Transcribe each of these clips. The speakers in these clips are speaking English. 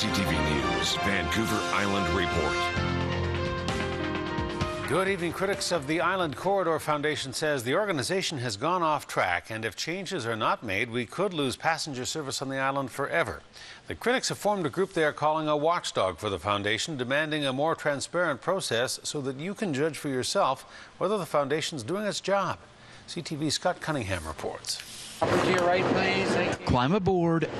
CTV News, Vancouver Island Report. Good evening. Critics of the Island Corridor Foundation says the organization has gone off track, and if changes are not made, we could lose passenger service on the island forever. The critics have formed a group they are calling a watchdog for the foundation, demanding a more transparent process so that you can judge for yourself whether the foundation's doing its job. CTV's Scott Cunningham reports. Over to your right, please. Thank you. Climb aboard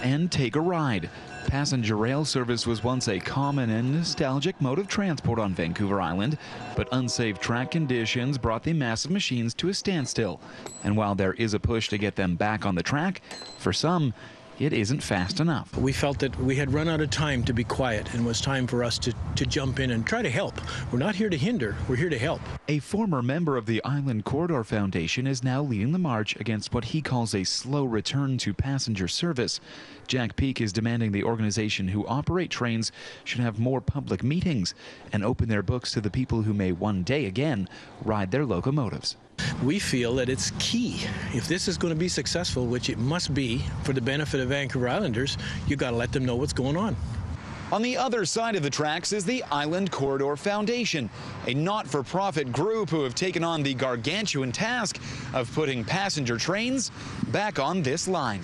and take a ride. Passenger rail service was once a common and nostalgic mode of transport on Vancouver Island, but unsafe track conditions brought the massive machines to a standstill. And while there is a push to get them back on the track, for some, it isn't fast enough. We felt that we had run out of time to be quiet, and it was time for us to jump in and try to help. We're not here to hinder, we're here to help. A former member of the Island Corridor Foundation is now leading the march against what he calls a slow return to passenger service. Jack Peak is demanding the organization who operate trains should have more public meetings and open their books to the people who may one day again ride their locomotives. We feel that it's key. If this is going to be successful, which it must be for the benefit of Vancouver Islanders, you got to let them know what's going on. On the other side of the tracks is the Island Corridor Foundation, a not-for-profit group who have taken on the gargantuan task of putting passenger trains back on this line.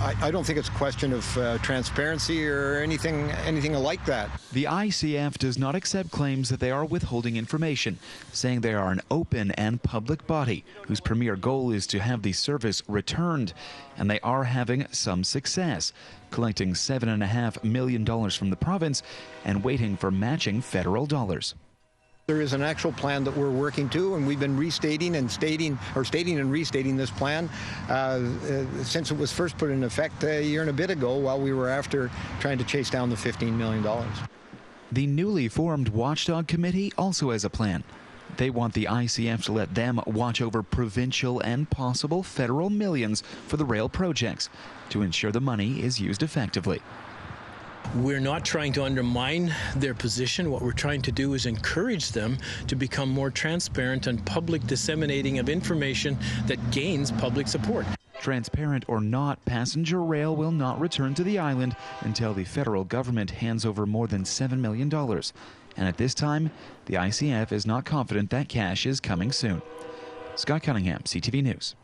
I don't think it's a question of transparency or anything like that. The ICF does not accept claims that they are withholding information, saying they are an open and public body whose premier goal is to have the service returned, and they are having some success, collecting $7.5 million from the province and waiting for matching federal dollars. There is an actual plan that we're working to, and we've been stating and restating this plan since it was first put in effect a year and a bit ago, while we were after trying to chase down the $15 million. The newly formed Watchdog Committee also has a plan. They want the ICF to let them watch over provincial and possible federal millions for the rail projects to ensure the money is used effectively. We're not trying to undermine their position. What we're trying to do is encourage them to become more transparent and public disseminating of information that gains public support. Transparent or not, passenger rail will not return to the island until the federal government hands over more than $7 million. And at this time, the ICF is not confident that cash is coming soon. Scott Cunningham, CTV News.